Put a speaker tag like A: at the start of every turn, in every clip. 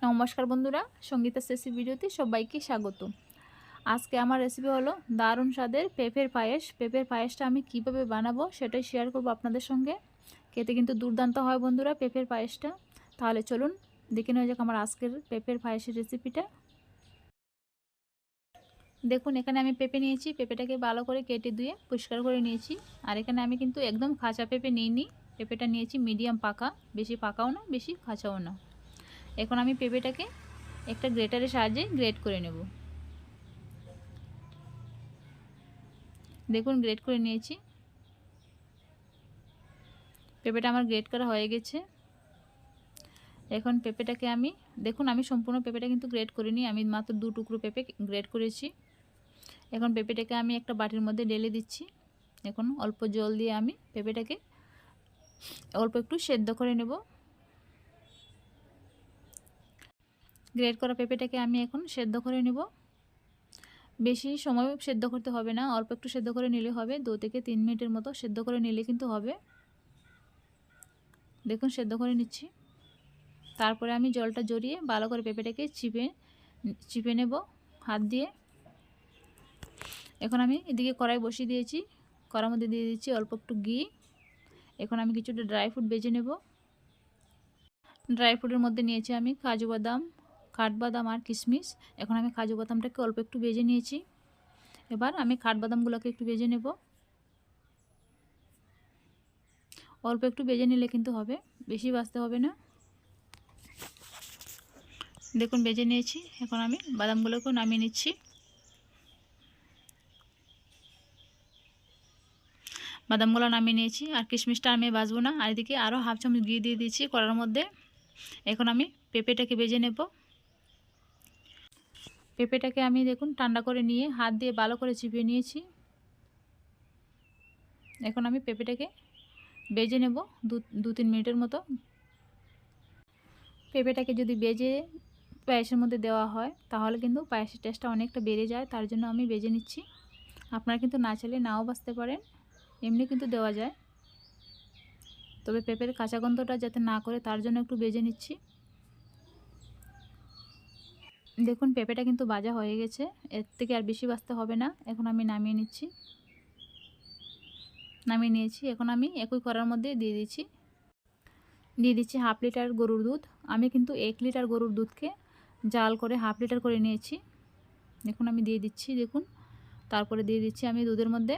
A: নমস্কার বন্ধুরা, সঙ্গীতা's রেসিপি ভিডিওতে সবাইকে স্বাগত। আজকে আমার রেসিপি হলো দারুণ স্বাদের পেঁপের পায়েস। পেঁপের পায়েসটা আমি কিভাবে বানাবো সেটাই শেয়ার করব আপনাদের সঙ্গে। খেতে কিন্তু দুর্দান্ত হয় বন্ধুরা পেঁপের পায়েসটা। তাহলে চলুন দেখে নেওয়া যাক আমার আজকের পেঁপের পায়েসের রেসিপিটা। দেখুন এখানে আমি পেঁপে নিয়েছি, পেঁপেটাকে ভালো করে কেটে ধুয়ে পরিষ্কার করে নিয়েছি। আর এখানে আমি কিন্তু একদম কাঁচা পেঁপে নিইনি, পেঁপেটা নিয়েছি মিডিয়াম পাকা, বেশি পাকাও না বেশি কাঁচাও না। এখন আমি পেঁপেটাকে একটা গ্রেটারের সাহায্যে গ্রেট করে নেব। দেখুন গ্রেট করে নিয়েছি, পেঁপেটা আমার গ্রেট করা হয়ে গেছে। এখন পেঁপেটাকে আমি সম্পূর্ণ পেঁপেটা কিন্তু গ্রেট করিনি, আমি মাত্র 2 টুকরো পেঁপে গ্রেট করেছি। এখন পেঁপেটাকে আমি একটা বাটির মধ্যে ঢেলে দিচ্ছি। এখন অল্প জল দিয়ে আমি পেঁপেটাকে অল্প একটু সেদ্ধ করে নেব। গ্রেট করা পেঁপেটাকে আমি এখন সেদ্ধ করে নেব। বেশি সময় সেদ্ধ করতে হবে না, অল্প একটু সেদ্ধ করে নিলে হবে। 2 থেকে 3 মিনিটের মতো সেদ্ধ করে নিলে কিন্তু হবে। দেখুন সেদ্ধ করে নিচ্ছি। তারপরে আমি জলটা জড়িয়ে ভালো করে পেঁপেটাকে চিপে নেব হাত দিয়ে। এখন আমি এদিকে কড়াই বসিয়ে দিয়েছি, কড়ার মধ্যে দিয়ে দিচ্ছি অল্প একটু ঘি। এখন আমি কিছুটা ড্রাই ফ্রুট ভেজে নেব। ড্রাই ফ্রুটের মধ্যে নিয়েছি আমি কাজু বাদাম, কাঠবাদাম আর কিশমিশ। এখন আমি কাজু বাদামটাকে অল্প একটু ভেজে নিয়েছি, এবার আমি কাঠবাদামগুলোকে একটু ভেজে নেব। অল্প একটু ভেজে নিলে কিন্তু হবে, বেশি ভাজতে হবে না। দেখুন ভেজে নিয়েছি, এখন আমি বাদামগুলোকেও নামিয়ে নিচ্ছি। বাদামগুলো নামিয়ে নিয়েছি, আর কিশমিশটা আমি ভাজবো না। আর এদিকে আরও হাফ চামচ ঘি দিয়ে দিচ্ছি কড়ার মধ্যে। এখন আমি পেঁপেটাকে ভেজে নেব। পেঁপেটাকে আমি দেখুন ঠান্ডা করে নিয়ে হাত দিয়ে ভালো করে চিপিয়ে নিয়েছি। এখন আমি পেঁপেটাকে ভেজে নেব 2-3 মিনিটের মতো। পেঁপেটাকে যদি ভেজে পায়েসের মধ্যে দেওয়া হয় তাহলে কিন্তু পায়েসের টেস্টটা অনেকটা বেড়ে যায়, তার জন্য আমি ভেজে নিচ্ছি। আপনারা কিন্তু না চাইলে নাও ভাজতে পারেন, এমনি কিন্তু দেওয়া যায়। তবে পেঁপের কাঁচা গন্ধটা যাতে না করে তার জন্য একটু ভেজে নিচ্ছি। দেখুন পেঁপেটা কিন্তু ভাজা হয়ে গেছে, এর থেকে আর বেশি ভাজতে হবে না। এখন আমি নামিয়ে নিচ্ছি, নামিয়ে নিয়েছি। এখন আমি একই কড়ার মধ্যে দিয়ে দিচ্ছি হাফ লিটার গরুর দুধ। আমি কিন্তু 1 লিটার গরুর দুধকে জাল করে হাফ লিটার করে নিয়েছি। এখন আমি দিয়ে দিচ্ছি দেখুন। তারপরে দিয়ে দিচ্ছি আমি দুধের মধ্যে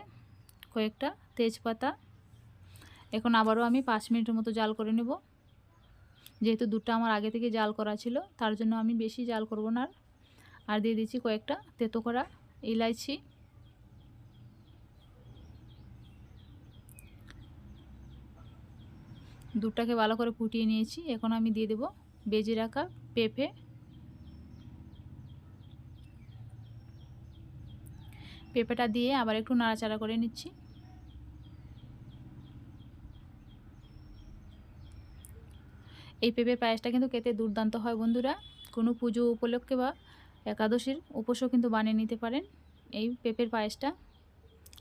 A: কয়েকটা তেজপাতা। এখন আবারও আমি 5 মিনিটের মতো জাল করে নেব। যেহেতু দুধটা আমার আগে থেকে জাল করা ছিল তার জন্য আমি বেশি জাল করব না। আর দিয়ে দিচ্ছি কয়েকটা তেতো করা ইলাইচি। দুধটাকে ভালো করে ফুটিয়ে নিয়েছি। এখন আমি দিয়ে দেব ভেজে রাখা পেঁপে। পেঁপেটা দিয়ে আবার একটু নাড়াচাড়া করে নিচ্ছি। এই পেঁপের পায়েসটা কিন্তু খেতে দুর্দান্ত হয় বন্ধুরা। কোনো পুজো উপলক্ষে বা একাদশীর উপোসও কিন্তু বানিয়ে নিতে পারেন। এই পেঁপের পায়েসটা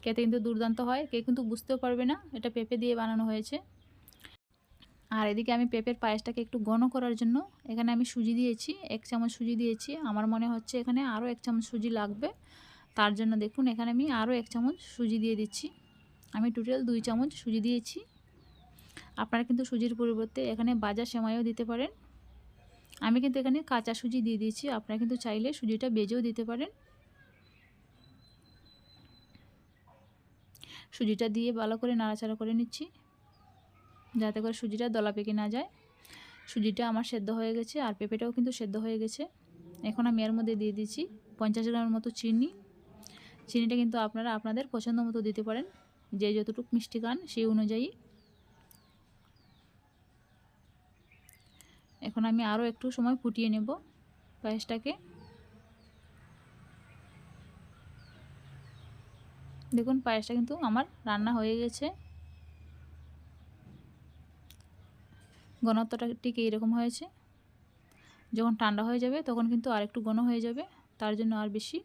A: খেতে কিন্তু দুর্দান্ত হয়, কেউ কিন্তু বুঝতেও পারবে না এটা পেঁপে দিয়ে বানানো হয়েছে। আর এদিকে আমি পেঁপের পায়েসটাকে একটু ঘন করার জন্য এখানে আমি সুজি দিয়েছি, 1 চামচ সুজি দিয়েছি। আমার মনে হচ্ছে এখানে আরও 1 চামচ সুজি লাগবে, তার জন্য দেখুন এখানে আমি আরও 1 চামচ সুজি দিয়ে দিচ্ছি। আমি টোটাল 2 চামচ সুজি দিয়েছি। আপনারা কিন্তু সুজির পরিবর্তে এখানে ভাজা সেমাইও দিতে পারেন। আমি কিন্তু এখানে কাঁচা সুজি দিয়ে দিয়েছি, আপনারা কিন্তু চাইলে সুজিটা ভেজেও দিতে পারেন। সুজিটা দিয়ে ভালো করে নাড়াচাড়া করে নিচ্ছি যাতে করে সুজিটা দলা পেকে না যায়। সুজিটা আমার সেদ্ধ হয়ে গেছে আর পেঁপেটাও কিন্তু সেদ্ধ হয়ে গেছে। এখন আমি এর মধ্যে দিয়ে দিচ্ছি 50 গ্রামের মতো চিনি। চিনিটা কিন্তু আপনারা আপনাদের পছন্দ মতো দিতে পারেন, যে যতটুকু মিষ্টি খান সেই অনুযায়ী। এখন আমি আরও একটু সময় ফুটিয়ে নেব পায়েসটাকে। দেখুন পায়েসটা কিন্তু আমার রান্না হয়ে গেছে। ঘনত্বটা ঠিক এইরকম হয়েছে। যখন ঠান্ডা হয়ে যাবে তখন কিন্তু আর একটু ঘন হয়ে যাবে, তার জন্য আর বেশি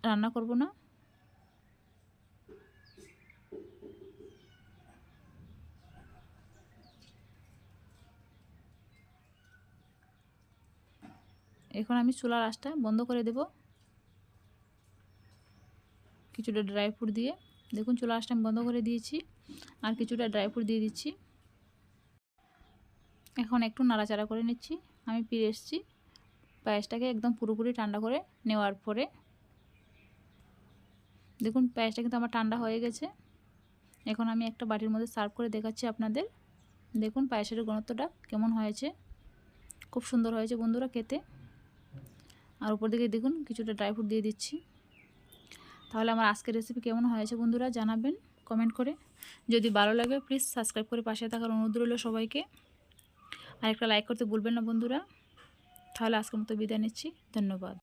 A: রান্না করব না। এখন আমি চুলার আঁচটা বন্ধ করে দেব কিছুটা ড্রাই ফ্রুট দিয়ে। দেখুন চুলার আঁচটা আমি বন্ধ করে দিয়েছি, আর কিছুটা ড্রাই ফ্রুট দিয়ে দিচ্ছি। এখন একটু নাড়াচাড়া করে নিচ্ছি। আমি ফিরে এসেছি পায়েসটাকে একদম পুরোপুরি ঠান্ডা করে নেওয়ার পরে। দেখুন পায়েসটা কিন্তু আমার ঠান্ডা হয়ে গেছে। এখন আমি একটা বাটির মধ্যে সার্ভ করে দেখাচ্ছি আপনাদের। দেখুন পায়েসের ঘনত্বটা কেমন হয়েছে, খুব সুন্দর হয়েছে বন্ধুরা খেতে। আর উপর দিকে দেখুন কিছুটা ড্রাই ফ্রুট দিয়ে দিচ্ছি। তাহলে আমার আজকের রেসিপি কেমন হয়েছে বন্ধুরা জানাবেন কমেন্ট করে। যদি ভালো লাগে প্লিজ সাবস্ক্রাইব করে পাশে থাকার অনুরোধ রইল সবাইকে। আর একটা লাইক করতে ভুলবেন না বন্ধুরা। তাহলে আজকের মতো বিদায় নিচ্ছি, ধন্যবাদ।